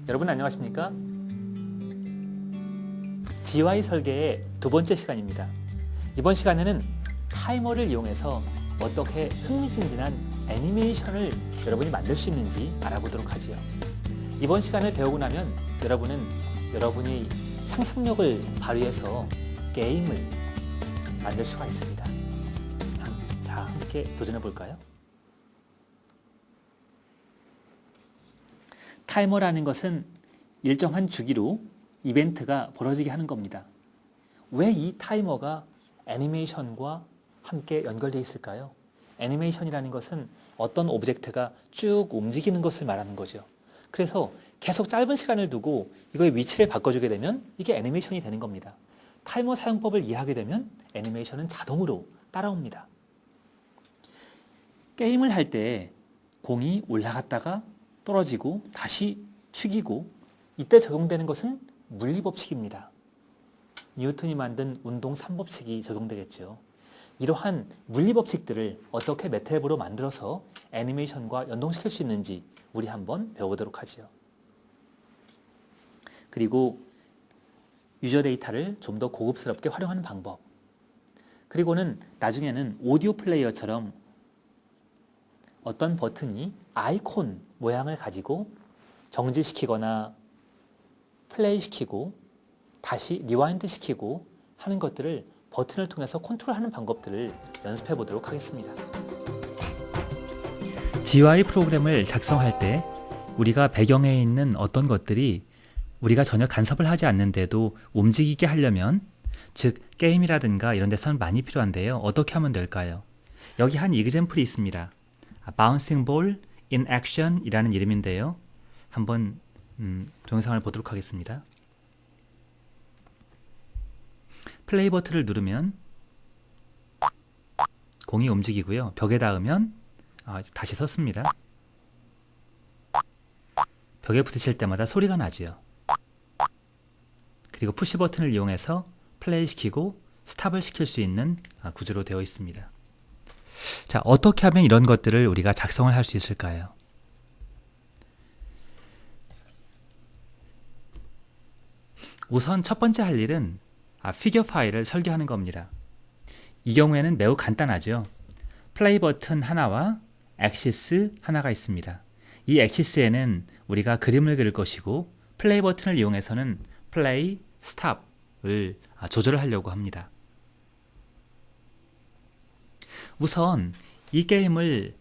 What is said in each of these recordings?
여러분 안녕하십니까? GUI 설계의 두 번째 시간입니다. 이번 시간에는 타이머를 이용해서 어떻게 흥미진진한 애니메이션을 여러분이 만들 수 있는지 알아보도록 하지요. 이번 시간을 배우고 나면 여러분은 여러분이 상상력을 발휘해서 게임을 만들 수가 있습니다. 자, 함께 도전해 볼까요? 타이머라는 것은 일정한 주기로 이벤트가 벌어지게 하는 겁니다. 왜 이 타이머가 애니메이션과 함께 연결되어 있을까요? 애니메이션이라는 것은 어떤 오브젝트가 쭉 움직이는 것을 말하는 거죠. 그래서 계속 짧은 시간을 두고 이거의 위치를 바꿔주게 되면 이게 애니메이션이 되는 겁니다. 타이머 사용법을 이해하게 되면 애니메이션은 자동으로 따라옵니다. 게임을 할 때 공이 올라갔다가 떨어지고 다시 튀기고 이때 적용되는 것은 물리법칙입니다. 뉴턴이 만든 운동 3법칙이 적용되겠죠. 이러한 물리법칙들을 어떻게 매트앱으로 만들어서 애니메이션과 연동시킬 수 있는지 우리 한번 배워보도록 하죠. 그리고 유저 데이터를 좀 더 고급스럽게 활용하는 방법, 그리고는 나중에는 오디오 플레이어처럼 어떤 버튼이 아이콘 모양을 가지고 정지시키거나 플레이시키고 다시 리와인드 시키고 하는 것들을 버튼을 통해서 컨트롤하는 방법들을 연습해 보도록 하겠습니다. GUI 프로그램을 작성할 때 우리가 배경에 있는 어떤 것들이 우리가 전혀 간섭을 하지 않는데도 움직이게 하려면, 즉 게임이라든가 이런 데서는 많이 필요한데요. 어떻게 하면 될까요? 여기 한 이그젬플이 있습니다. Bouncing Ball in Action 이라는 이름인데요. 한번 동영상을 보도록 하겠습니다. 플레이 버튼을 누르면 공이 움직이고요. 벽에 닿으면 다시 섰습니다. 벽에 부딪힐 때마다 소리가 나죠. 그리고 푸시 버튼을 이용해서 플레이 시키고 스탑을 시킬 수 있는 구조로 되어 있습니다. 자, 어떻게 하면 이런 것들을 우리가 작성을 할 수 있을까요? 우선 첫 번째 할 일은 피겨 파일을 설계하는 겁니다. 이 경우에는 매우 간단하죠. 플레이 버튼 하나와 액시스 하나가 있습니다. 이 액시스에는 우리가 그림을 그릴 것이고, 플레이 버튼을 이용해서는 플레이, 스탑을 조절을 하려고 합니다. 우선 이 게임을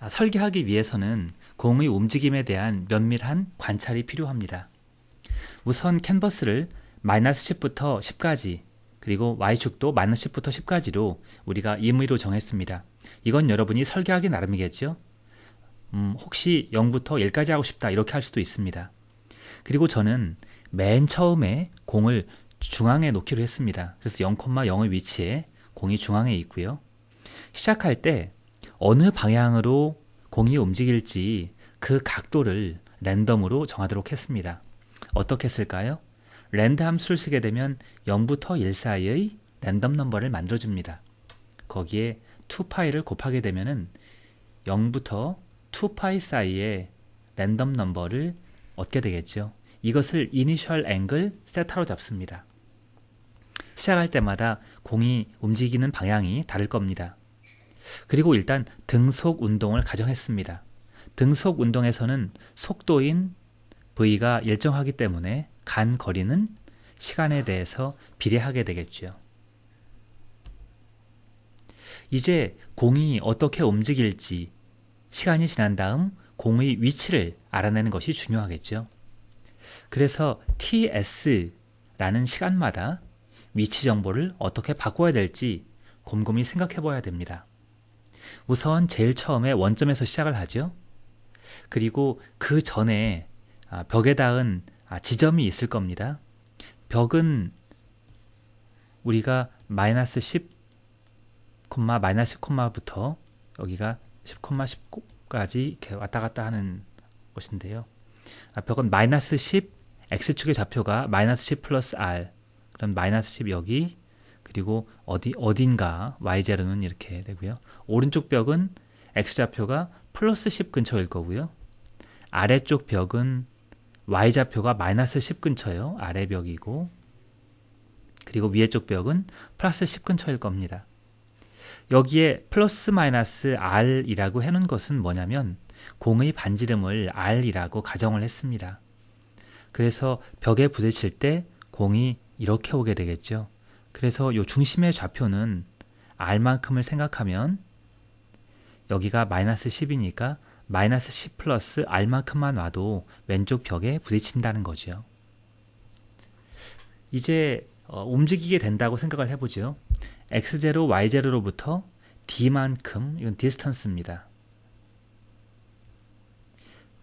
설계하기 위해서는 공의 움직임에 대한 면밀한 관찰이 필요합니다. 우선 캔버스를 -10부터 10까지, 그리고 Y축도 -10부터 10까지로 우리가 임의로 정했습니다. 이건 여러분이 설계하기 나름이겠죠? 혹시 0부터 1까지 하고 싶다 이렇게 할 수도 있습니다. 그리고 저는 맨 처음에 공을 중앙에 놓기로 했습니다. 그래서 0,0의 위치에 공이 중앙에 있고요. 시작할 때 어느 방향으로 공이 움직일지 그 각도를 랜덤으로 정하도록 했습니다. 어떻게 했을까요? 랜드 함수를 쓰게 되면 0부터 1 사이의 랜덤 넘버를 만들어줍니다. 거기에 2파이를 곱하게 되면 0부터 2파이 사이의 랜덤 넘버를 얻게 되겠죠. 이것을 이니셜 앵글 세타로 잡습니다. 시작할 때마다 공이 움직이는 방향이 다를 겁니다. 그리고 일단 등속 운동을 가정했습니다. 등속 운동에서는 속도인 v가 일정하기 때문에 간 거리는 시간에 대해서 비례하게 되겠죠. 이제 공이 어떻게 움직일지 시간이 지난 다음 공의 위치를 알아내는 것이 중요하겠죠. 그래서 TS라는 시간마다 위치 정보를 어떻게 바꿔야 될지 곰곰이 생각해 봐야 됩니다. 우선 제일 처음에 원점에서 시작을 하죠. 그리고 그 전에 벽에 닿은 지점이 있을 겁니다. 벽은 우리가 -10, -10부터 여기가 10,10까지 이렇게 왔다 갔다 하는 것인데요. 벽은 -10, x축의 좌표가 -10 플러스 r, 그럼 -10 여기, 그리고 어딘가 y0는 이렇게 되고요. 오른쪽 벽은 x좌표가 플러스 10 근처일 거고요. 아래쪽 벽은 y좌표가 마이너스 10 근처예요. 아래 벽이고, 그리고 위에 쪽 벽은 플러스 10 근처일 겁니다. 여기에 플러스 마이너스 r이라고 해놓은 것은 뭐냐면 공의 반지름을 r이라고 가정을 했습니다. 그래서 벽에 부딪힐 때 공이 이렇게 오게 되겠죠. 그래서 이 중심의 좌표는 r만큼을 생각하면 여기가 마이너스 10이니까 마이너스 10 플러스 r만큼만 와도 왼쪽 벽에 부딪힌다는 거죠. 이제 움직이게 된다고 생각을 해보죠. x0, y0로부터 d만큼, 이건 디스턴스입니다.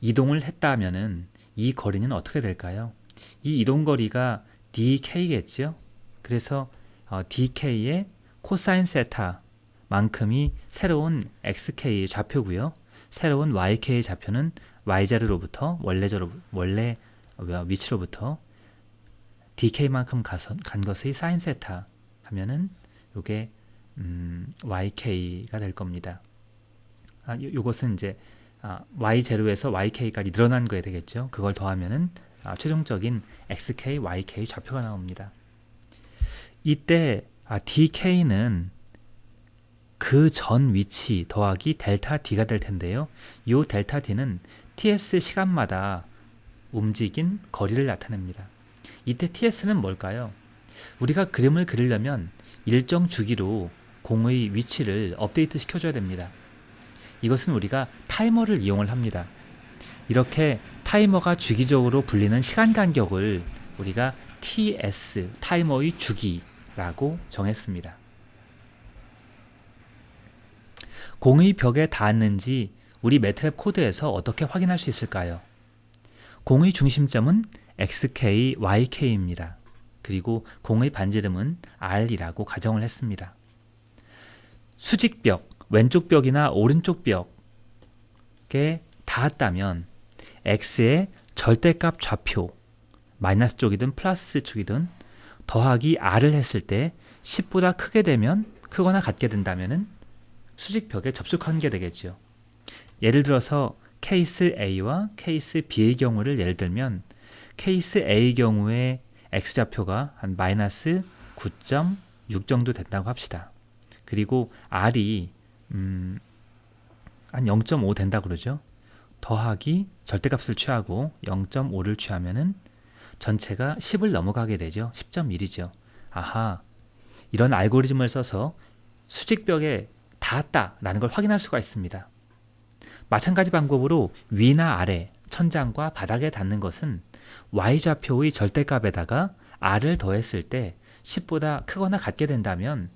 이동을 했다 하면은 이 거리는 어떻게 될까요? 이 이동 거리가 dk겠죠. 그래서 dk의 코사인 세타만큼이 새로운 xk 좌표고요. 새로운 yk 좌표는 y0로부터 원래 위치로부터 dk만큼 간 것의 사인 세타 하면은 요게 YK가 될 겁니다. 요것은 이제 Y0에서 YK까지 늘어난 거에 되겠죠. 그걸 더하면은 최종적인 XK, YK 좌표가 나옵니다. 이때 DK는 그 전 위치 더하기 델타 D가 될 텐데요. 요 델타 D는 TS 시간마다 움직인 거리를 나타냅니다. 이때 TS는 뭘까요? 우리가 그림을 그리려면 일정 주기로 공의 위치를 업데이트 시켜줘야 됩니다. 이것은 우리가 타이머를 이용을 합니다. 이렇게 타이머가 주기적으로 불리는 시간 간격을 우리가 TS, 타이머의 주기라고 정했습니다. 공의 벽에 닿았는지 우리 매트랩 코드에서 어떻게 확인할 수 있을까요? 공의 중심점은 XK, YK입니다. 그리고 공의 반지름은 R이라고 가정을 했습니다. 수직벽, 왼쪽 벽이나 오른쪽 벽에 닿았다면 X의 절대값 좌표, 마이너스 쪽이든 플러스 쪽이든 더하기 R을 했을 때 10보다 크거나 같게 된다면 수직벽에 접촉한 게 되겠죠. 예를 들어서 케이스 A와 케이스 B의 경우를 예를 들면 케이스 A의 경우에 X좌표가 한 마이너스 9.6 정도 된다고 합시다. 그리고 R이 한 0.5 된다 그러죠. 더하기 절대값을 취하고 0.5를 취하면은 전체가 10을 넘어가게 되죠. 10.1이죠. 아하, 이런 알고리즘을 써서 수직벽에 닿았다라는 걸 확인할 수가 있습니다. 마찬가지 방법으로 위나 아래, 천장과 바닥에 닿는 것은 y좌표의 절대값에다가 r을 더했을 때 10보다 크거나 같게 된다면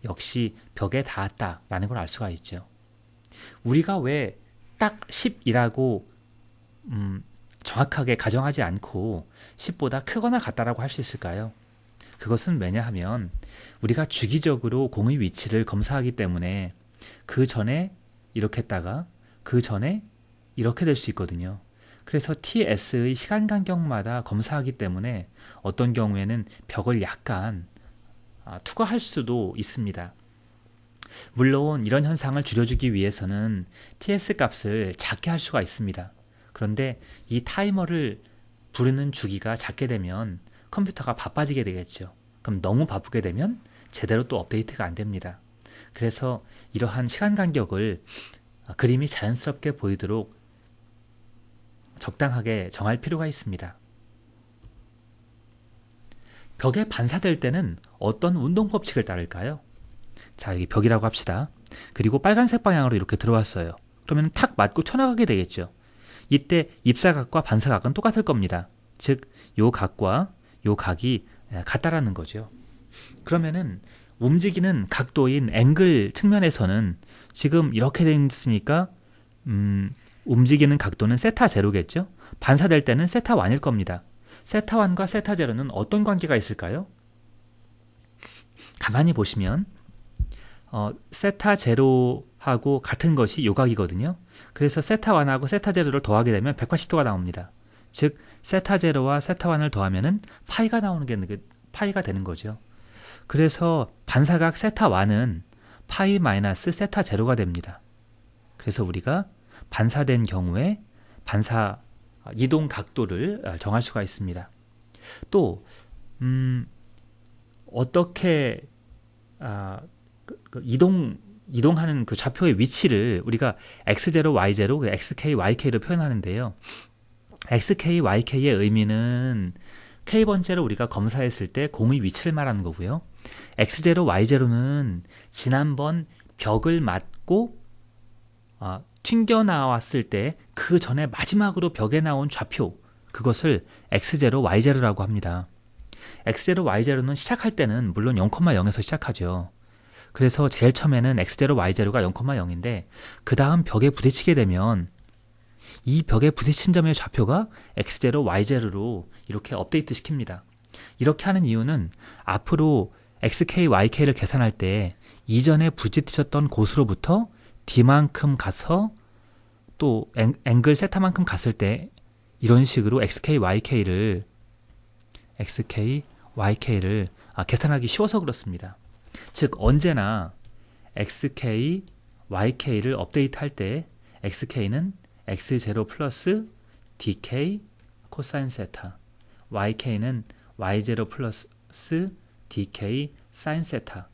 역시 벽에 닿았다라는 걸 알 수가 있죠. 우리가 왜 딱 10이라고 정확하게 가정하지 않고 10보다 크거나 같다라고 할 수 있을까요? 그것은 왜냐하면 우리가 주기적으로 공의 위치를 검사하기 때문에 그 전에 이렇게 했다가 그 전에 이렇게 될 수 있거든요. 그래서 TS의 시간 간격마다 검사하기 때문에 어떤 경우에는 벽을 약간 투과할 수도 있습니다. 물론 이런 현상을 줄여주기 위해서는 TS 값을 작게 할 수가 있습니다. 그런데 이 타이머를 부르는 주기가 작게 되면 컴퓨터가 바빠지게 되겠죠. 그럼 너무 바쁘게 되면 제대로 또 업데이트가 안 됩니다. 그래서 이러한 시간 간격을 그림이 자연스럽게 보이도록 적당하게 정할 필요가 있습니다. 벽에 반사될 때는 어떤 운동 법칙을 따를까요? 자, 여기 벽이라고 합시다. 그리고 빨간색 방향으로 이렇게 들어왔어요. 그러면 탁 맞고 튀어나가게 되겠죠. 이때 입사각과 반사각은 똑같을 겁니다. 즉, 요 각과 요 각이 같다라는 거죠. 그러면은 움직이는 각도인 앵글 측면에서는 지금 이렇게 돼 있으니까 움직이는 각도는 세타 제로겠죠. 반사될 때는 세타 1일 겁니다. 세타 1과 세타 제로는 어떤 관계가 있을까요? 가만히 보시면 세타 제로하고 같은 것이 요각이거든요. 그래서 세타 1하고 세타 제로를 더하게 되면 180도가 나옵니다. 즉 세타 제로와 세타 1을 더하면은 파이가 나오는 게 파이가 되는 거죠. 그래서 반사각 세타 1은 파이 마이너스 세타 제로가 됩니다. 그래서 우리가 반사된 경우에 반사 이동 각도를 정할 수가 있습니다. 또 어떻게 이동하는 그 좌표의 위치를 우리가 x0, y0, xk, yk로 표현하는데요. xk, yk의 의미는 k번째로 우리가 검사했을 때 공의 위치를 말하는 거고요. x0, y0는 지난번 벽을 맞고 튕겨 나왔을 때 그 전에 마지막으로 벽에 나온 좌표, 그것을 x0, y0라고 합니다. x0, y0는 시작할 때는 물론 0,0에서 시작하죠. 그래서 제일 처음에는 x0, y0가 0,0인데 그 다음 벽에 부딪히게 되면 이 벽에 부딪힌 점의 좌표가 x0, y0로 이렇게 업데이트 시킵니다. 이렇게 하는 이유는 앞으로 xk, yk를 계산할 때 이전에 부딪혔던 곳으로부터 d만큼 가서 또 앵글 세타만큼 갔을 때 이런 식으로 xk, yk를 계산하기 쉬워서 그렇습니다. 즉 언제나 xk, yk를 업데이트할 때 xk는 x0 플러스 dk 코사인 세타, yk는 y0 플러스 dk 사인 세타,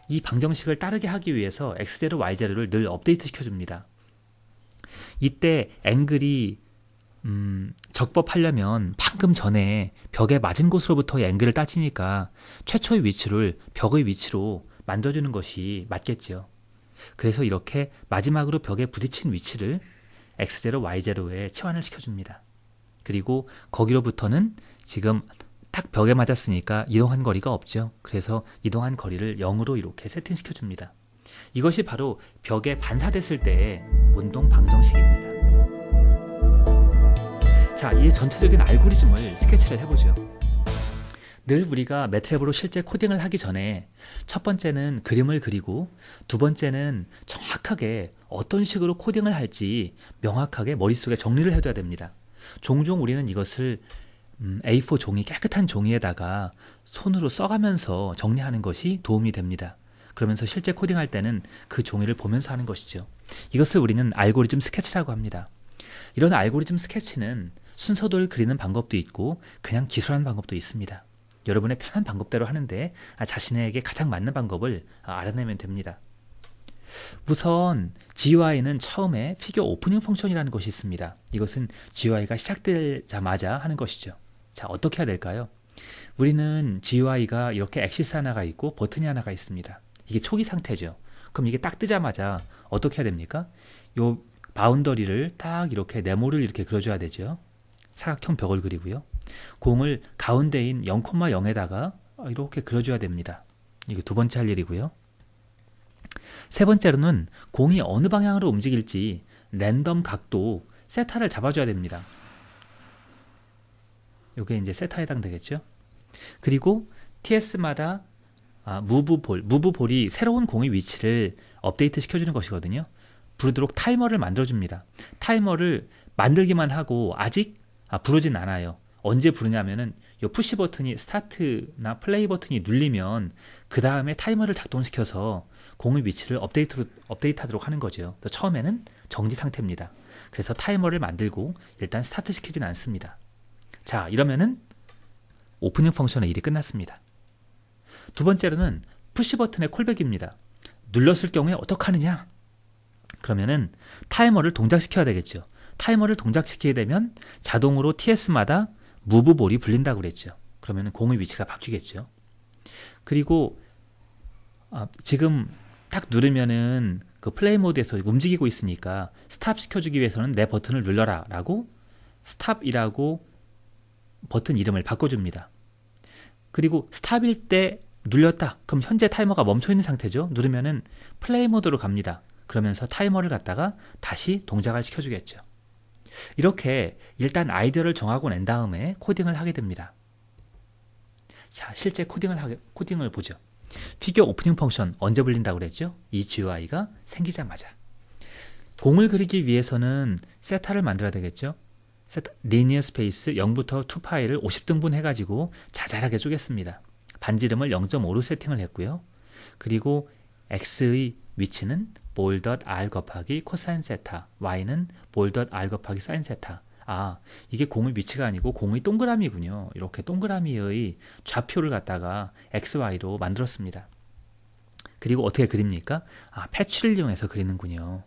이 방정식을 따르게 하기 위해서 x0, y0를 늘 업데이트 시켜줍니다. 이때 앵글이 적법하려면 방금 전에 벽에 맞은 곳으로부터의 앵글을 따지니까 최초의 위치를 벽의 위치로 만들어주는 것이 맞겠죠. 그래서 이렇게 마지막으로 벽에 부딪힌 위치를 x0, y0에 치환을 시켜줍니다. 그리고 거기로부터는 지금 딱 벽에 맞았으니까 이동한 거리가 없죠. 그래서 이동한 거리를 0으로 이렇게 세팅시켜줍니다. 이것이 바로 벽에 반사됐을 때의 운동 방정식입니다. 자, 이제 전체적인 알고리즘을 스케치를 해보죠. 늘 우리가 매트랩으로 실제 코딩을 하기 전에 첫 번째는 그림을 그리고 두 번째는 정확하게 어떤 식으로 코딩을 할지 명확하게 머릿속에 정리를 해둬야 됩니다. 종종 우리는 이것을 A4 종이, 깨끗한 종이에다가 손으로 써가면서 정리하는 것이 도움이 됩니다. 그러면서 실제 코딩할 때는 그 종이를 보면서 하는 것이죠. 이것을 우리는 알고리즘 스케치라고 합니다. 이런 알고리즘 스케치는 순서도를 그리는 방법도 있고 그냥 기술하는 방법도 있습니다. 여러분의 편한 방법대로 하는데 자신에게 가장 맞는 방법을 알아내면 됩니다. 우선 GUI는 처음에 피규어 오프닝 펑션이라는 것이 있습니다. 이것은 GUI가 시작되자마자 하는 것이죠. 자, 어떻게 해야 될까요? 우리는 GUI가 이렇게 엑시스 하나가 있고 버튼이 하나가 있습니다. 이게 초기 상태죠. 그럼 이게 딱 뜨자마자 어떻게 해야 됩니까? 요 바운더리를 딱 이렇게 네모를 이렇게 그려줘야 되죠. 사각형 벽을 그리고요. 공을 가운데인 0,0에다가 이렇게 그려줘야 됩니다. 이게 두 번째 할 일이고요. 세 번째로는 공이 어느 방향으로 움직일지 랜덤 각도 세타를 잡아줘야 됩니다. 이게 이제 세타에 해당되겠죠. 그리고 TS마다 무브볼이 새로운 공의 위치를 업데이트 시켜주는 것이거든요. 부르도록 타이머를 만들어줍니다. 타이머를 만들기만 하고 아직 부르진 않아요. 언제 부르냐면은 이 푸시 버튼이 스타트나 플레이 버튼이 눌리면 그 다음에 타이머를 작동시켜서 공의 위치를 업데이트하도록 하는 거죠. 처음에는 정지 상태입니다. 그래서 타이머를 만들고 일단 스타트 시키진 않습니다. 자, 이러면은 오프닝 펑션의 일이 끝났습니다. 두 번째로는 푸시 버튼의 콜백입니다. 눌렀을 경우에 어떻게 하느냐? 그러면은 타이머를 동작시켜야 되겠죠. 타이머를 동작시키게 되면 자동으로 TS마다 무브볼이 불린다고 그랬죠. 그러면 공의 위치가 바뀌겠죠. 그리고 지금 딱 누르면은 그 플레이 모드에서 움직이고 있으니까 스탑 시켜주기 위해서는 내 버튼을 눌러라 라고 스탑이라고 버튼 이름을 바꿔줍니다. 그리고 스탑일 때 눌렸다. 그럼 현재 타이머가 멈춰있는 상태죠. 누르면은 플레이 모드로 갑니다. 그러면서 타이머를 갖다가 다시 동작을 시켜주겠죠. 이렇게 일단 아이디어를 정하고 낸 다음에 코딩을 하게 됩니다. 자, 실제 코딩을 보죠. 피규어 오프닝 펑션 언제 불린다고 그랬죠? 이 GUI가 생기자마자. 공을 그리기 위해서는 세타를 만들어야 되겠죠? 리니어 스페이스 0부터 2 파이를 50등분 해가지고 자잘하게 쪼갰습니다. 반지름을 0.5로 세팅을 했고요. 그리고 x의 위치는 볼.r 곱하기 코사인 세타, y는 볼.r 곱하기 사인 세타. 아, 이게 공의 위치가 아니고 공의 동그라미군요. 이렇게 동그라미의 좌표를 갖다가 XY로 만들었습니다. 그리고 어떻게 그립니까? 아, 패치를 이용해서 그리는군요.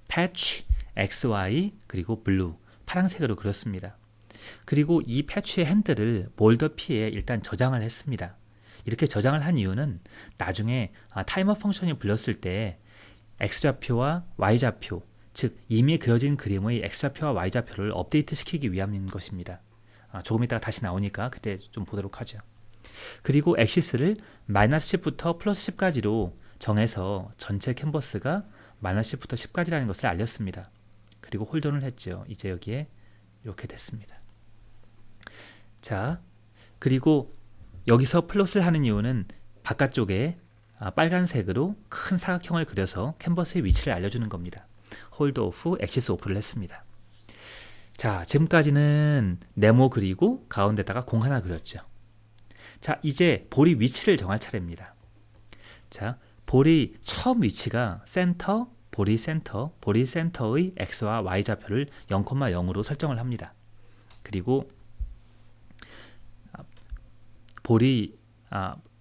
패치, XY, 그리고 블루, 파란색으로 그렸습니다. 그리고 이 패치의 핸들을 몰더 P에 일단 저장을 했습니다. 이렇게 저장을 한 이유는 나중에 타이머 펑션이 불렸을 때 X좌표와 Y좌표, 즉 이미 그려진 그림의 X좌표와 Y좌표를 업데이트 시키기 위함인 것입니다. 조금 이따가 다시 나오니까 그때 좀 보도록 하죠. 그리고 엑시스를 -10부터 +10까지로 정해서 전체 캔버스가 -10부터 10까지라는 것을 알렸습니다. 그리고 홀던을 했죠. 이제 여기에 이렇게 됐습니다. 자, 그리고 여기서 플롯을 하는 이유는 바깥쪽에 빨간색으로 큰 사각형을 그려서 캔버스의 위치를 알려주는 겁니다. 홀드 오프, 엑시스 오프를 했습니다. 자, 지금까지는 네모 그리고 가운데다가 공 하나 그렸죠. 자, 이제 볼이 위치를 정할 차례입니다. 자, 볼이 처음 위치가 센터, 볼이 센터의 X와 Y 좌표를 0,0으로 설정을 합니다. 그리고 볼이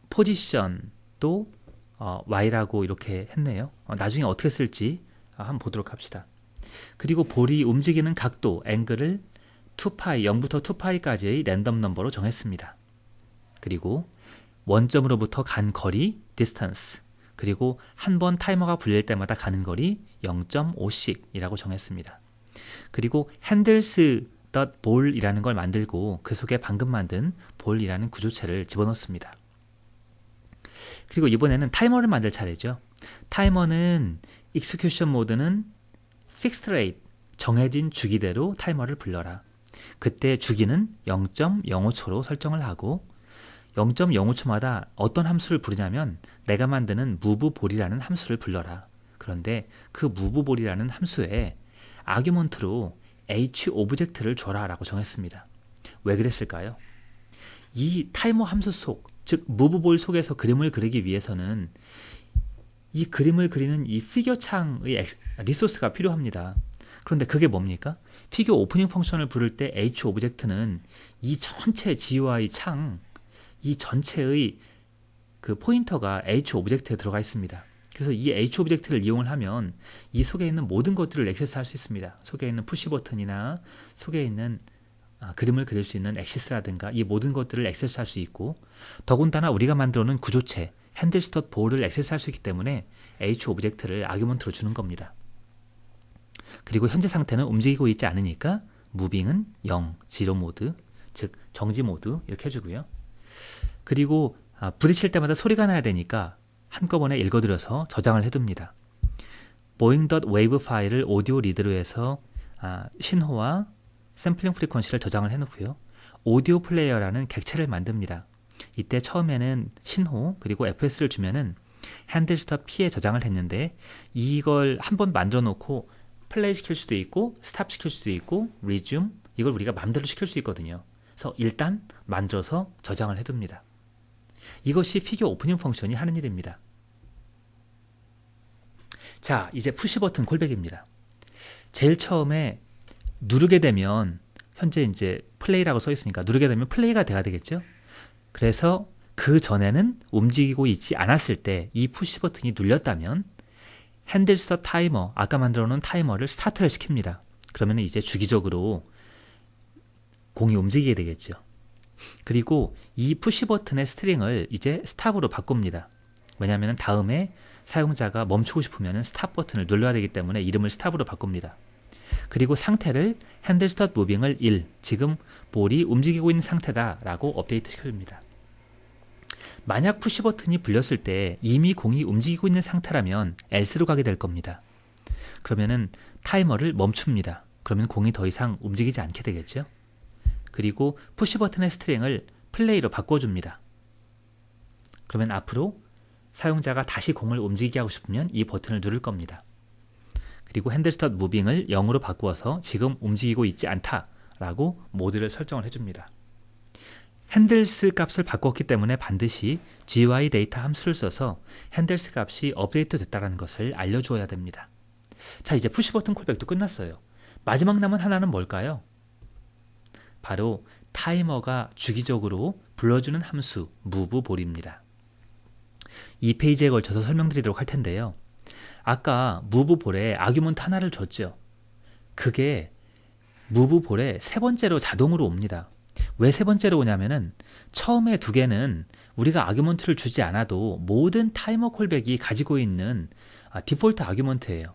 포지션도 Y라고 이렇게 했네요. 나중에 어떻게 쓸지 한번 보도록 합시다. 그리고 볼이 움직이는 각도, 앵글을 2파이, 0부터 2파이까지의 랜덤 넘버로 정했습니다. 그리고 원점으로부터 간 거리, distance, 그리고 한 번 타이머가 불릴 때마다 가는 거리 0.5씩이라고 정했습니다. 그리고 handles.ball이라는 걸 만들고 그 속에 방금 만든 볼이라는 구조체를 집어넣습니다. 그리고 이번에는 타이머를 만들 차례죠. 타이머는 execution 모드는 fixed rate, 정해진 주기대로 타이머를 불러라. 그때 주기는 0.05초로 설정을 하고 0.05초마다 어떤 함수를 부르냐면 내가 만드는 moveBall이라는 함수를 불러라. 그런데 그 moveBall이라는 함수에 아규먼트로 h 오브젝트를 줘라 라고 정했습니다. 왜 그랬을까요? 이 타이머 함수 속, 즉 moveBall 속에서 그림을 그리기 위해서는 이 그림을 그리는 이 피겨 창의 리소스가 필요합니다. 그런데 그게 뭡니까? 피겨 오프닝 펑션을 부를 때 h 오브젝트는 이 전체 GUI 창, 이 전체의 그 포인터가 h 오브젝트에 들어가 있습니다. 그래서 이 h 오브젝트를 이용을 하면 이 속에 있는 모든 것들을 액세스할 수 있습니다. 속에 있는 푸시 버튼이나 속에 있는 그림을 그릴 수 있는 엑시스라든가 이 모든 것들을 액세스할 수 있고, 더군다나 우리가 만들어 놓은 구조체 handles.ball을 액세스할 수 있기 때문에 h 오브젝트를 아규먼트로 주는 겁니다. 그리고 현재 상태는 움직이고 있지 않으니까 무빙은 0, 지로 모드, 즉 정지 모드 이렇게 해주고요. 그리고 부딪힐 때마다 소리가 나야 되니까 한꺼번에 읽어드려서 저장을 해둡니다. boeing.wave 파일을 오디오 리드로 해서 신호와 샘플링 프리퀀시를 저장을 해놓고요. 오디오 플레이어라는 객체를 만듭니다. 이때 처음에는 신호 그리고 fs를 주면은 handles.p에 저장을 했는데 이걸 한번 만들어 놓고 플레이 시킬 수도 있고 스탑 시킬 수도 있고 resume 이걸 우리가 마음대로 시킬 수 있거든요. 그래서 일단 만들어서 저장을 해둡니다. 이것이 피겨 오프닝 펑션이 하는 일입니다. 자, 이제 푸시 버튼 콜백입니다. 제일 처음에 누르게 되면 현재 이제 플레이라고 써 있으니까 누르게 되면 플레이가 돼야 되겠죠. 그래서 그 전에는 움직이고 있지 않았을 때 이 푸시 버튼이 눌렸다면 핸들스 타이머, 아까 만들어 놓은 타이머를 스타트를 시킵니다. 그러면 이제 주기적으로 공이 움직이게 되겠죠. 그리고 이 푸시 버튼의 스트링을 이제 스탑으로 바꿉니다. 왜냐하면 다음에 사용자가 멈추고 싶으면 스탑 버튼을 눌러야 되기 때문에 이름을 스탑으로 바꿉니다. 그리고 상태를 handles.moving을 1, 지금 볼이 움직이고 있는 상태다 라고 업데이트 시켜줍니다. 만약 푸시 버튼이 불렸을 때 이미 공이 움직이고 있는 상태라면 else로 가게 될 겁니다. 그러면은 타이머를 멈춥니다. 그러면 공이 더 이상 움직이지 않게 되겠죠. 그리고 푸시 버튼의 스트링을 플레이로 바꿔줍니다. 그러면 앞으로 사용자가 다시 공을 움직이게 하고 싶으면 이 버튼을 누를 겁니다. 그리고 handles.moving을 0으로 바꾸어서 지금 움직이고 있지 않다라고 모드를 설정을 해줍니다. handles 값을 바꿨기 때문에 반드시 GUI 데이터 함수를 써서 handles 값이 업데이트 됐다는 것을 알려주어야 됩니다. 자, 이제 푸시 버튼 콜백도 끝났어요. 마지막 남은 하나는 뭘까요? 바로 타이머가 주기적으로 불러주는 함수 moveBall입니다. 이 페이지에 걸쳐서 설명드리도록 할 텐데요. 아까 moveBall에 아규먼트 하나를 줬죠. 그게 moveBall에 세 번째로 자동으로 옵니다. 왜 세 번째로 오냐면은 처음에 두 개는 우리가 아규먼트를 주지 않아도 모든 타이머 콜백이 가지고 있는 디폴트 아규먼트예요.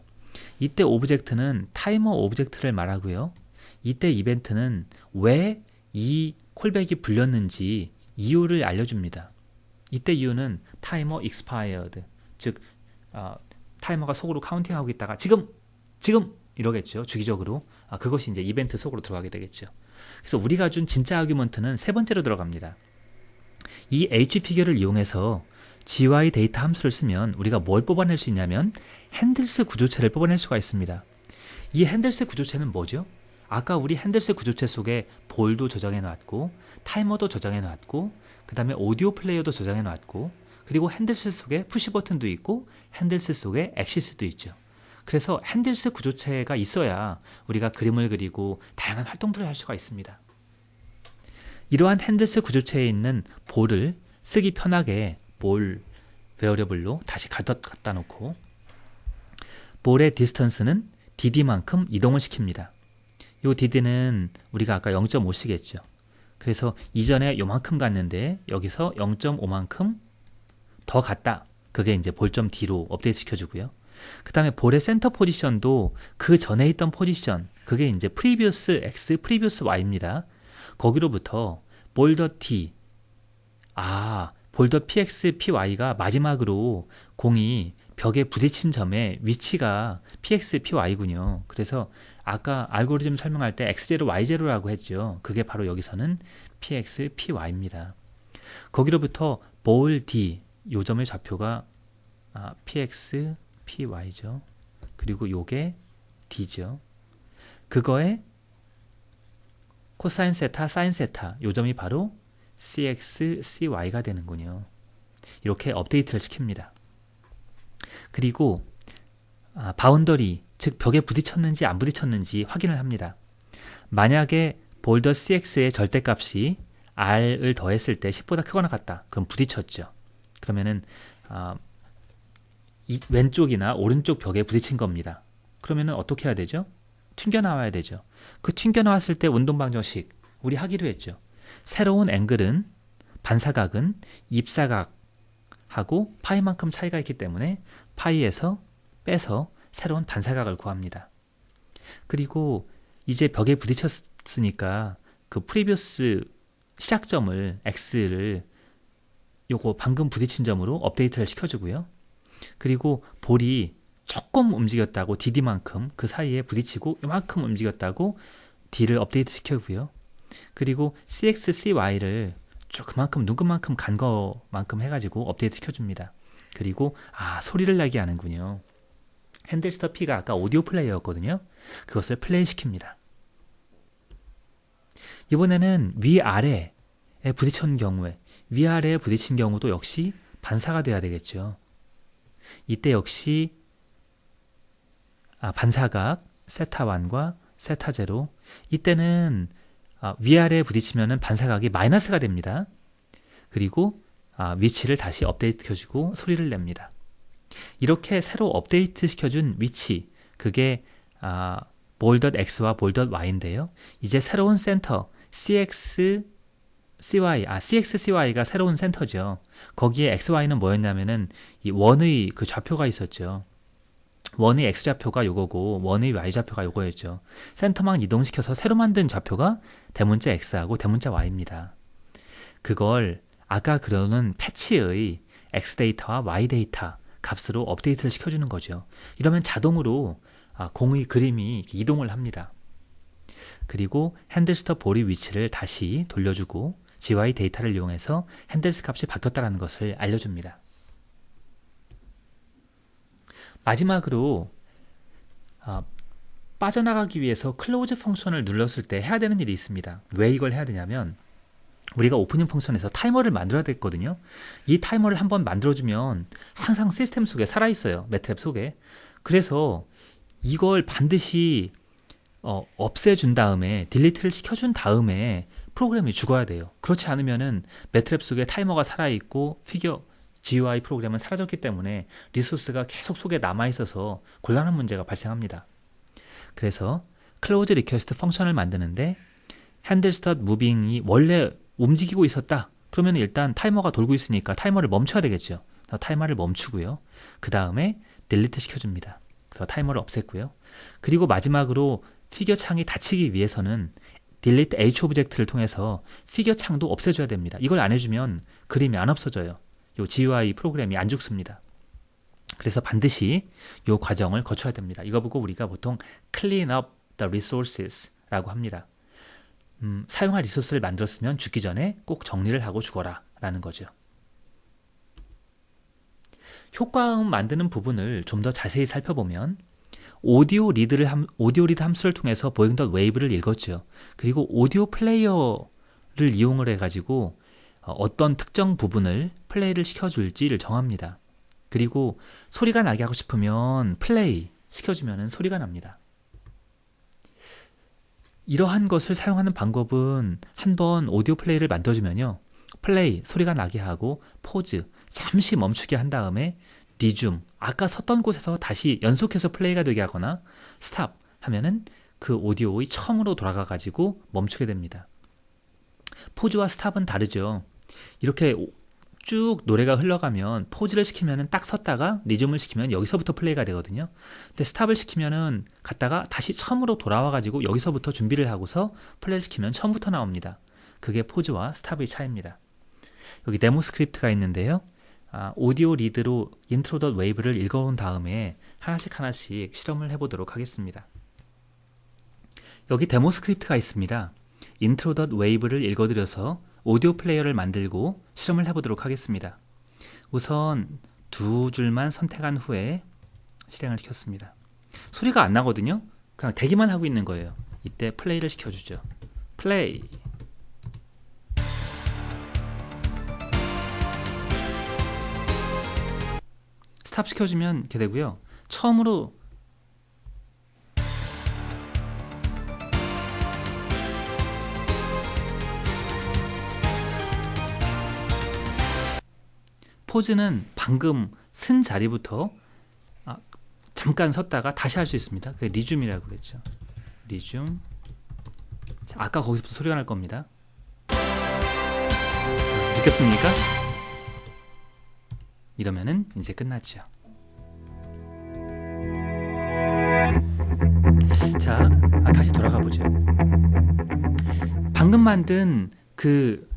이때 오브젝트는 타이머 오브젝트를 말하고요. 이때 이벤트는 왜 이 콜백이 불렸는지 이유를 알려줍니다. 이때 이유는 타이머 expired, 즉 타이머가 속으로 카운팅하고 있다가 지금 이러겠죠. 주기적으로. 그것이 이제 이벤트 속으로 들어가게 되겠죠. 그래서 우리가 준 진짜 아규먼트는 세 번째로 들어갑니다. 이 hfigure를 이용해서 GUI 데이터 함수를 쓰면 우리가 뭘 뽑아낼 수 있냐면 핸들스 구조체를 뽑아낼 수가 있습니다. 이 핸들스 구조체는 뭐죠? 아까 우리 핸들스 구조체 속에 볼도 저장해 놨고 타이머도 저장해 놨고 그 다음에 오디오 플레이어도 저장해 놨고 그리고 핸들스 속에 푸시 버튼도 있고 핸들스 속에 엑시스도 있죠. 그래서 핸들스 구조체가 있어야 우리가 그림을 그리고 다양한 활동들을 할 수가 있습니다. 이러한 핸들스 구조체에 있는 볼을 쓰기 편하게 볼 베어러블로 다시 갖다 놓고 볼의 디스턴스는 dd만큼 이동을 시킵니다. 이 dd는 우리가 아까 0.5씩 했죠. 그래서 이전에 요만큼 갔는데 여기서 0.5만큼 더 갔다. 그게 이제 볼점 D로 업데이트 시켜주고요. 그 다음에 볼의 센터 포지션도 그 전에 있던 포지션, 그게 이제 previous x, previous y입니다. 거기로부터 볼더.t, 볼더.px, py가 마지막으로 공이 벽에 부딪힌 점의 위치가 px, py군요. 그래서 아까 알고리즘 설명할 때 x0, y0라고 했죠. 그게 바로 여기서는 px, py입니다. 거기로부터 볼 d, 요 점의 좌표가 px, py죠. 그리고 요게 d죠. 그거에 코사인 세타, 사인 세타, 요 점이 바로 cx, cy가 되는군요. 이렇게 업데이트를 시킵니다. 그리고 바운더리, 즉 벽에 부딪혔는지 안 부딪혔는지 확인을 합니다. 만약에 볼더 cx의 절대값이 r을 더했을 때 10보다 크거나 같다. 그럼 부딪혔죠. 그러면은 이 왼쪽이나 오른쪽 벽에 부딪힌 겁니다. 그러면은 어떻게 해야 되죠? 튕겨 나와야 되죠. 그 튕겨 나왔을 때 운동방정식 우리 하기로 했죠. 새로운 앵글은 반사각은 입사각하고 파이만큼 차이가 있기 때문에 파이에서 빼서 새로운 반사각을 구합니다. 그리고 이제 벽에 부딪혔으니까 그 프리비어스 시작점을 x를 요거 방금 부딪힌 점으로 업데이트를 시켜주고요. 그리고 볼이 조금 움직였다고 dd만큼 그 사이에 부딪히고 요만큼 움직였다고 d를 업데이트 시켜주고요. 그리고 cx, cy를 그만큼 눈금만큼 간 거만큼 해가지고 업데이트 시켜줍니다. 그리고 소리를 나게 하는군요. 핸들스터 P가 아까 오디오 플레이어였거든요. 그것을 플레이 시킵니다. 이번에는 위아래에 부딪힌 경우에 위아래에 부딪힌 경우도 역시 반사가 돼야 되겠죠. 이때 역시 반사각 세타1과 세타0 이때는 위아래에 부딪히면 반사각이 마이너스가 됩니다. 그리고 위치를 다시 업데이트 시켜주고 소리를 냅니다. 이렇게 새로 업데이트 시켜준 위치 그게 볼.x와 볼.y인데요. 이제 새로운 센터 cx, cy가 새로운 센터죠. 거기에 xy는 뭐였냐면은 이 원의 그 좌표가 있었죠. 원의 x좌표가 요거고 원의 y좌표가 요거였죠. 센터만 이동시켜서 새로 만든 좌표가 대문자 x하고 대문자 y입니다. 그걸 아까 그려놓은 패치의 x 데이터와 y 데이터 값으로 업데이트를 시켜주는 거죠. 이러면 자동으로 공의 그림이 이동을 합니다. 그리고 핸들스터 볼의 위치를 다시 돌려주고 GUI 데이터를 이용해서 핸들스 값이 바뀌었다는 것을 알려줍니다. 마지막으로 빠져나가기 위해서 클로즈 펑션을 눌렀을 때 해야 되는 일이 있습니다. 왜 이걸 해야 되냐면 우리가 오프닝 펑션에서 타이머를 만들어야 됐거든요. 이 타이머를 한번 만들어주면 항상 시스템 속에 살아있어요. 매트랩 속에. 그래서 이걸 반드시 없애준 다음에 딜리트를 시켜준 다음에 프로그램이 죽어야 돼요. 그렇지 않으면은 매트랩 속에 타이머가 살아있고 피겨 GUI 프로그램은 사라졌기 때문에 리소스가 계속 속에 남아있어서 곤란한 문제가 발생합니다. 그래서 close request 펑션을 만드는데 handle-start moving이 원래 움직이고 있었다. 그러면 일단 타이머가 돌고 있으니까 타이머를 멈춰야 되겠죠. 타이머를 멈추고요. 그 다음에 딜리트 시켜줍니다. 그래서 타이머를 없앴고요. 그리고 마지막으로 피겨 창이 닫히기 위해서는 delete h 오브젝트를 통해서 피겨 창도 없애줘야 됩니다. 이걸 안 해주면 그림이 안 없어져요. 요 GUI 프로그램이 안 죽습니다. 그래서 반드시 이 과정을 거쳐야 됩니다. 이거 보고 우리가 보통 clean up the resources 라고 합니다. 사용할 리소스를 만들었으면 죽기 전에 꼭 정리를 하고 죽어라 라는 거죠. 효과음 만드는 부분을 좀 더 자세히 살펴보면 오디오 리드 함수를 통해서 boeing.wave를 읽었죠. 그리고 오디오 플레이어를 이용을 해가지고 어떤 특정 부분을 플레이를 시켜줄지를 정합니다. 그리고 소리가 나게 하고 싶으면 플레이 시켜주면 소리가 납니다. 이러한 것을 사용하는 방법은 한번 오디오 플레이를 만들어주면요. 플레이, 소리가 나게 하고 포즈, 잠시 멈추게 한 다음에 리줌, 아까 섰던 곳에서 다시 연속해서 플레이가 되게 하거나 스탑 하면은 그 오디오의 처음으로 돌아가가지고 멈추게 됩니다. 포즈와 스탑은 다르죠. 이렇게 쭉 노래가 흘러가면 포즈를 시키면은 딱 섰다가 리즘을 시키면 여기서부터 플레이가 되거든요. 근데 스탑을 시키면은 갔다가 다시 처음으로 돌아와가지고 여기서부터 준비를 하고서 플레이를 시키면 처음부터 나옵니다. 그게 포즈와 스탑의 차이입니다. 여기 데모 스크립트가 있는데요. 오디오 리드로 intro.wave를 읽어온 다음에 하나씩 실험을 해보도록 하겠습니다. 여기 데모 스크립트가 있습니다. intro.wave를 읽어드려서 오디오 플레이어를 만들고 실험을 해보도록 하겠습니다. 우선 두 줄만 선택한 후에 실행을 시켰습니다. 소리가 안 나거든요. 그냥 대기만 하고 있는 거예요. 이때 플레이를 시켜주죠. 플레이. 스탑 시켜주면 이렇게 되고요. 처음으로 포즈는 방금 쓴 자리부터 잠깐 섰다가 다시 할 수 있습니다. 그게 리줌이라고 그랬죠. 리줌. 자, 아까 거기서부터 소리가 날 겁니다. 느꼈습니까? 이러면은 이제 끝났죠. 자, 다시 돌아가 보죠. 방금 만든 그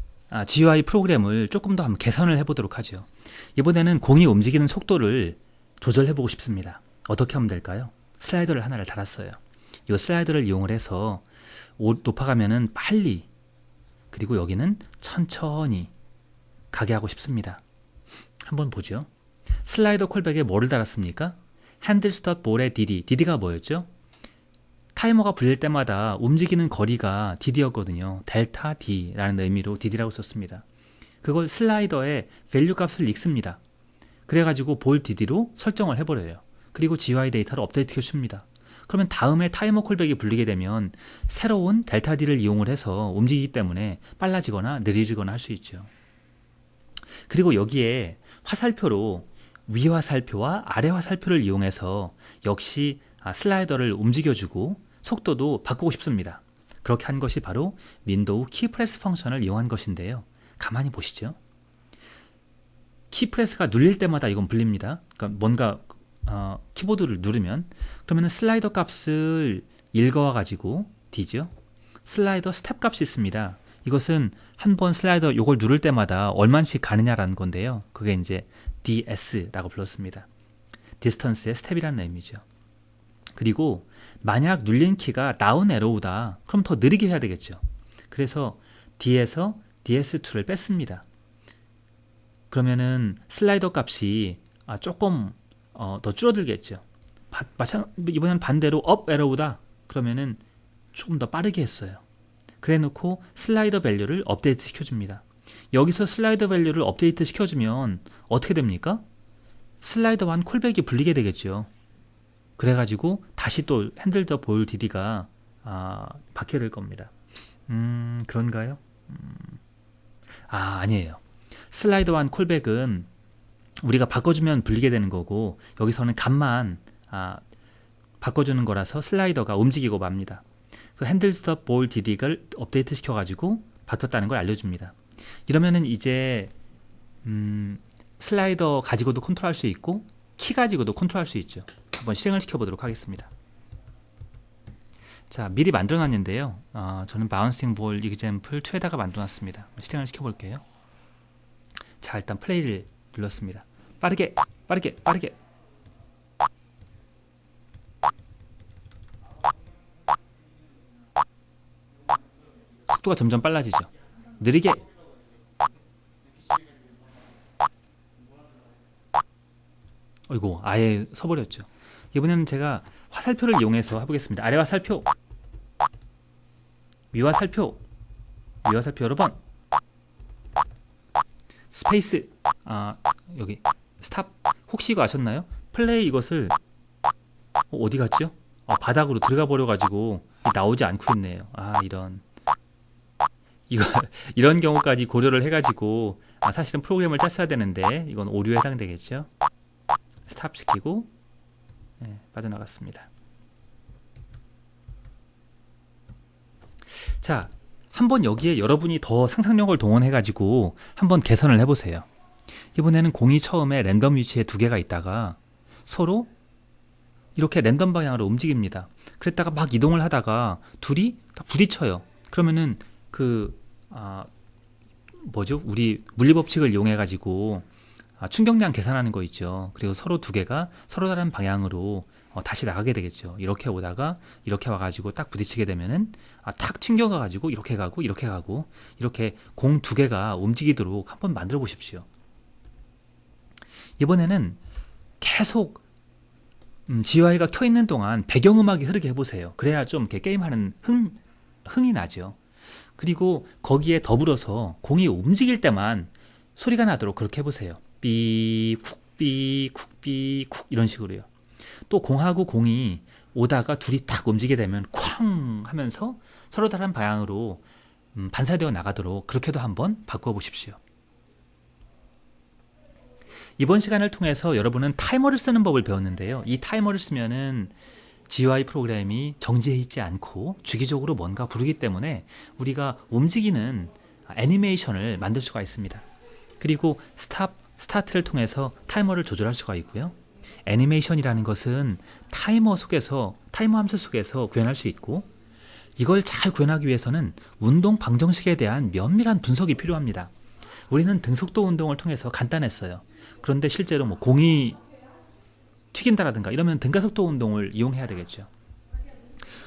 GUI 프로그램을 조금 더 한번 개선을 해보도록 하죠. 이번에는 공이 움직이는 속도를 조절해보고 싶습니다. 어떻게 하면 될까요? 슬라이더를 하나를 달았어요. 이 슬라이더를 이용을 해서 높아가면은 빨리, 그리고 여기는 천천히 가게 하고 싶습니다. 한번 보죠. 슬라이더 콜백에 뭐를 달았습니까? 핸들스톱 볼의 DD. DD가 뭐였죠? 타이머가 불릴 때마다 움직이는 거리가 DD였거든요. 델타 D라는 의미로 DD라고 썼습니다. 그걸 슬라이더에 밸류 값을 읽습니다. 그래가지고 볼 DD로 설정을 해버려요. 그리고 GUI 데이터를 업데이트 해줍니다. 그러면 다음에 타이머 콜백이 불리게 되면 새로운 델타 D를 이용을 해서 움직이기 때문에 빨라지거나 느려지거나 할 수 있죠. 그리고 여기에 화살표로 위 화살표와 아래 화살표를 이용해서 역시 슬라이더를 움직여주고 속도도 바꾸고 싶습니다. 그렇게 한 것이 바로 윈도우 키프레스 펑션을 이용한 것인데요. 가만히 보시죠. 키프레스가 눌릴 때마다 이건 불립니다. 그러니까 뭔가 키보드를 누르면 그러면 슬라이더 값을 읽어와 가지고 D죠. 슬라이더 스텝 값이 있습니다. 이것은 한 번 슬라이더 요걸 누를 때마다 얼마씩 가느냐라는 건데요. 그게 이제 DS라고 불렀습니다. 디스턴스의 스텝이라는 의미죠. 그리고 만약 눌린 키가 다운 에로우다. 그럼 더 느리게 해야 되겠죠. 그래서 D에서 DS2를 뺐습니다. 그러면은 슬라이더 값이 조금 더 줄어들겠죠. 이번엔 반대로 업 에로우다. 그러면은 조금 더 빠르게 했어요. 그래 놓고 슬라이더 밸류를 업데이트 시켜줍니다. 여기서 슬라이더 밸류를 업데이트 시켜주면 어떻게 됩니까? 슬라이더 1 콜백이 불리게 되겠죠. 그래가지고 다시 또 핸들 더 볼 DD가 바뀌어야 될 겁니다. 그런가요? 아니에요. 슬라이더와 콜백은 우리가 바꿔주면 불리게 되는 거고, 여기서는 값만 바꿔주는 거라서 슬라이더가 움직이고 맙니다. 그 핸들 스톱 볼 디딕을 업데이트 시켜가지고 바뀌었다는 걸 알려줍니다. 이러면은 이제 슬라이더 가지고도 컨트롤할 수 있고 키 가지고도 컨트롤할 수 있죠. 한번 실행을 시켜보도록 하겠습니다. 자, 미리 만들어놨는데요. 저는 바운싱 볼 이그젬플 2에다가 만들어놨습니다. 실행을 시켜볼게요. 자, 일단 플레이를 눌렀습니다. 빠르게 빠르게 빠르게. 속도가 점점 빨라지죠. 느리게. 어이구, 아예 서버렸죠. 이번에는 제가 화살표를 이용해서 해보겠습니다. 아래 화살표, 위 화살표, 위 화살표 여러 번, 스페이스, 여기 스탑. 혹시 이거 아셨나요? 플레이 이것을 어디 갔죠? 바닥으로 들어가 버려가지고 나오지 않고 있네요. 이런 경우까지 고려를 해가지고 사실은 프로그램을 짰어야 되는데 이건 오류에 해당되겠죠. 스탑 시키고 빠져나갔습니다. 자, 한번 여기에 여러분이 더 상상력을 동원해가지고 한번 개선을 해보세요. 이번에는 공이 처음에 랜덤 위치에 두 개가 있다가 서로 이렇게 랜덤 방향으로 움직입니다. 그랬다가 막 이동을 하다가 둘이 딱 부딪혀요. 그러면은 우리 물리법칙을 이용해 가지고 충격량 계산하는 거 있죠. 그리고 서로 두 개가 서로 다른 방향으로 다시 나가게 되겠죠. 이렇게 오다가 이렇게 와가지고 딱 부딪히게 되면은 탁 튕겨가가지고 이렇게 가고 이렇게 가고 이렇게 공 두 개가 움직이도록 한번 만들어 보십시오. 이번에는 계속 GUI가 켜 있는 동안 배경음악이 흐르게 해보세요. 그래야 좀 이렇게 게임하는 흥이 나죠. 그리고 거기에 더불어서 공이 움직일 때만 소리가 나도록 그렇게 해보세요. 삐, 쿡, 삐, 쿡, 삐, 쿡 이런 식으로요. 또 공하고 공이 오다가 둘이 탁 움직이게 되면 쾅 하면서 서로 다른 방향으로 반사되어 나가도록 그렇게도 한번 바꿔보십시오. 이번 시간을 통해서 여러분은 타이머를 쓰는 법을 배웠는데요. 이 타이머를 쓰면은 GUI 프로그램이 정지해 있지 않고 주기적으로 뭔가 부르기 때문에 우리가 움직이는 애니메이션을 만들 수가 있습니다. 그리고 스타트를 통해서 타이머를 조절할 수가 있고요. 애니메이션이라는 것은 타이머 함수 속에서 구현할 수 있고, 이걸 잘 구현하기 위해서는 운동 방정식에 대한 면밀한 분석이 필요합니다. 우리는 등속도 운동을 통해서 간단했어요. 그런데 실제로 공이 튀긴다라든가 이러면 등가속도 운동을 이용해야 되겠죠.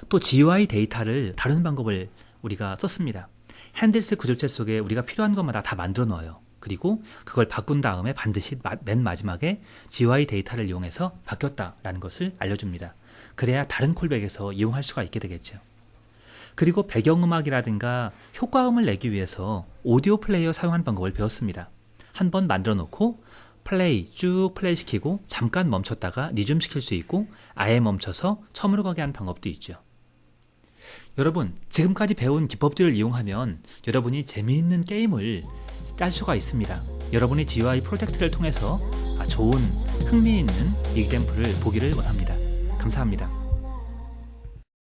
또 GUI 데이터를 다루는 방법을 우리가 썼습니다. 핸들스 구조체 속에 우리가 필요한 것마다 다 만들어 넣어요. 그리고 그걸 바꾼 다음에 반드시 맨 마지막에 GUI 데이터를 이용해서 바뀌었다라는 것을 알려줍니다. 그래야 다른 콜백에서 이용할 수가 있게 되겠죠. 그리고 배경음악이라든가 효과음을 내기 위해서 오디오 플레이어 사용하는 방법을 배웠습니다. 한번 만들어 놓고 쭉 플레이 시키고 잠깐 멈췄다가 리즘 시킬 수 있고 아예 멈춰서 처음으로 가게 하는 방법도 있죠. 여러분, 지금까지 배운 기법들을 이용하면 여러분이 재미있는 게임을 짤 수가 있습니다. 여러분이 GUI 프로젝트를 통해서 좋은 흥미있는 이그젬플을 보기를 원합니다. 감사합니다.